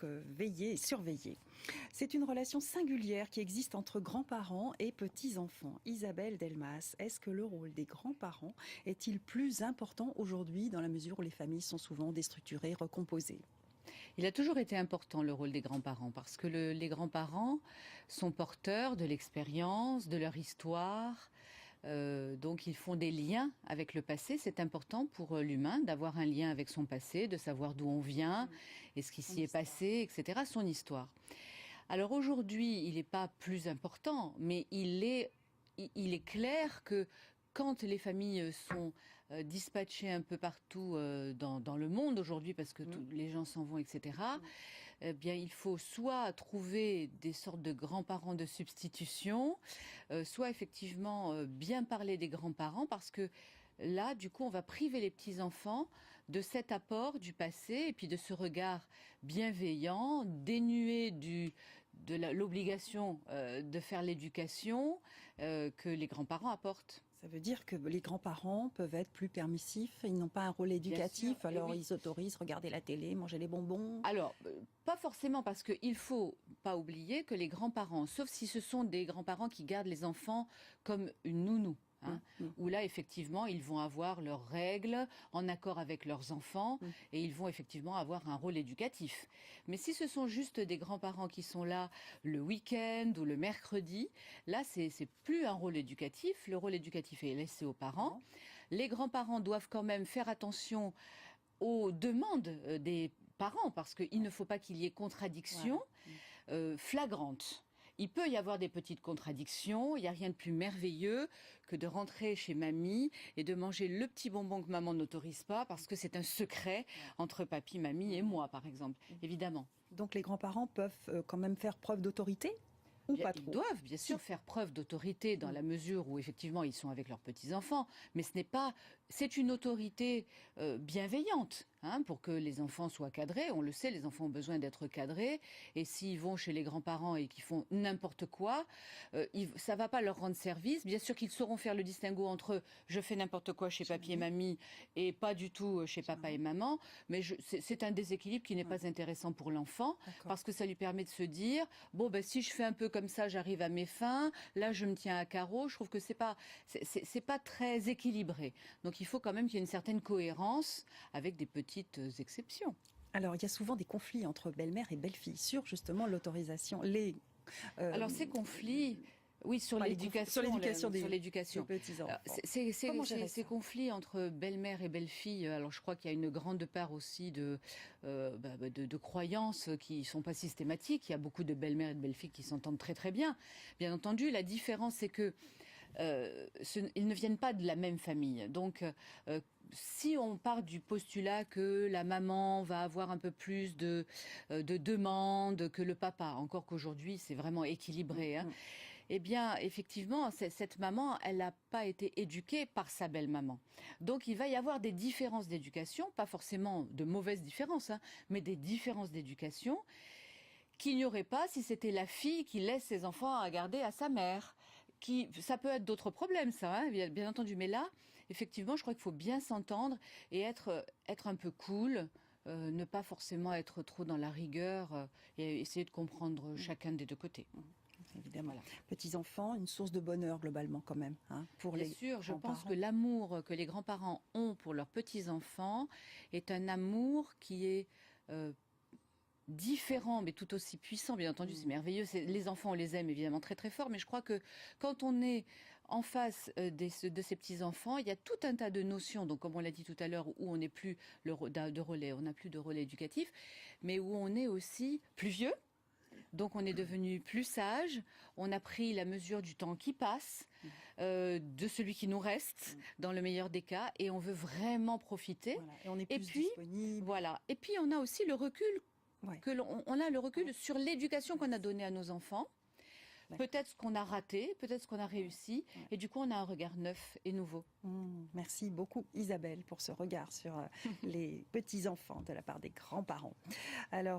Veiller et surveiller. C'est une relation singulière qui existe entre grands-parents et petits-enfants. Isabelle Delmas, est-ce que le rôle des grands-parents est-il plus important aujourd'hui dans la mesure où les familles sont souvent déstructurées, recomposées ? Il a toujours été important le rôle des grands-parents parce que les grands-parents sont porteurs de l'expérience, de leur histoire. Donc ils font des liens avec le passé. C'est important pour l'humain d'avoir un lien avec son passé, de savoir d'où on vient et ce qui s'y est passé, etc. Son histoire. Alors aujourd'hui, il n'est pas plus important, mais il est clair que quand les familles sont dispatchées un peu partout dans le monde aujourd'hui, parce que les gens s'en vont, etc., eh bien, il faut soit trouver des sortes de grands-parents de substitution, soit effectivement bien parler des grands-parents, parce que là, du coup, on va priver les petits-enfants de cet apport du passé et puis de ce regard bienveillant, dénué de l'obligation de faire l'éducation que les grands-parents apportent. Ça veut dire que les grands-parents peuvent être plus permissifs, ils n'ont pas un rôle éducatif, sûr, alors oui. Ils autorisent regarder la télé, manger les bonbons. Alors, pas forcément, parce qu'il ne faut pas oublier que les grands-parents, sauf si ce sont des grands-parents qui gardent les enfants comme une nounou, où là, effectivement, ils vont avoir leurs règles en accord avec leurs enfants et ils vont effectivement avoir un rôle éducatif. Mais si ce sont juste des grands-parents qui sont là le week-end ou le mercredi, là, c'est plus un rôle éducatif. Le rôle éducatif est laissé aux parents. Les grands-parents doivent quand même faire attention aux demandes des parents, parce qu'il ne faut pas qu'il y ait contradiction flagrante. Il peut y avoir des petites contradictions, il n'y a rien de plus merveilleux que de rentrer chez mamie et de manger le petit bonbon que maman n'autorise pas parce que c'est un secret entre papy, mamie et moi, par exemple, évidemment. Donc les grands-parents peuvent quand même faire preuve d'autorité ? Ou pas trop. Ils doivent bien sûr faire preuve d'autorité dans la mesure où effectivement ils sont avec leurs petits-enfants, mais c'est une autorité bienveillante. Pour que les enfants soient cadrés. On le sait, les enfants ont besoin d'être cadrés. Et s'ils vont chez les grands-parents et qu'ils font n'importe quoi, ça ne va pas leur rendre service. Bien sûr qu'ils sauront faire le distinguo entre je fais n'importe quoi chez papy et mamie et pas du tout chez papa et maman. Mais c'est un déséquilibre qui n'est pas intéressant pour l'enfant parce que ça lui permet de se dire bon, si je fais un peu comme ça, j'arrive à mes fins. Là, je me tiens à carreau. Je trouve que c'est pas très équilibré. Donc, il faut quand même qu'il y ait une certaine cohérence avec des petites exceptions. Alors, il y a souvent des conflits entre belle-mère et belle-fille sur justement l'autorisation. Alors, ces conflits... Oui, sur l'éducation des petits-enfants. Ces conflits entre belle-mère et belle-fille, alors je crois qu'il y a une grande part aussi de croyances qui ne sont pas systématiques. Il y a beaucoup de belle-mères et de belle-filles qui s'entendent très très bien. Bien entendu, la différence c'est que ils ne viennent pas de la même famille. Donc, si on part du postulat que la maman va avoir un peu plus de demandes que le papa, encore qu'aujourd'hui c'est vraiment équilibré, eh bien, effectivement, cette maman, elle n'a pas été éduquée par sa belle-maman. Donc, il va y avoir des différences d'éducation, pas forcément de mauvaises différences, mais des différences d'éducation qu'il n'y aurait pas si c'était la fille qui laisse ses enfants à garder à sa mère. Ça peut être d'autres problèmes, ça, bien entendu. Mais là, effectivement, je crois qu'il faut bien s'entendre et être un peu cool, ne pas forcément être trop dans la rigueur et essayer de comprendre chacun des deux côtés. Évidemment. Voilà. Petits-enfants, une source de bonheur globalement quand même. Pour Bien sûr, je pense que l'amour que les grands-parents ont pour leurs petits-enfants est un amour qui est différent, mais tout aussi puissant. Bien entendu, c'est merveilleux. Les enfants, on les aime évidemment très très fort, mais je crois que quand on est en face de ces petits-enfants, il y a tout un tas de notions, donc comme on l'a dit tout à l'heure, où on n'est plus de relais, on n'a plus de relais éducatif, mais où on est aussi plus vieux. Donc on est devenu plus sage, on a pris la mesure du temps qui passe, de celui qui nous reste, dans le meilleur des cas, et on veut vraiment profiter. Voilà. Et on est plus disponible. Voilà. Et puis on a aussi le recul, on a le recul sur l'éducation qu'on a donnée à nos enfants. Peut-être ce qu'on a raté, peut-être ce qu'on a réussi, et du coup on a un regard neuf et nouveau. Merci beaucoup Isabelle pour ce regard sur les petits-enfants de la part des grands-parents. Alors,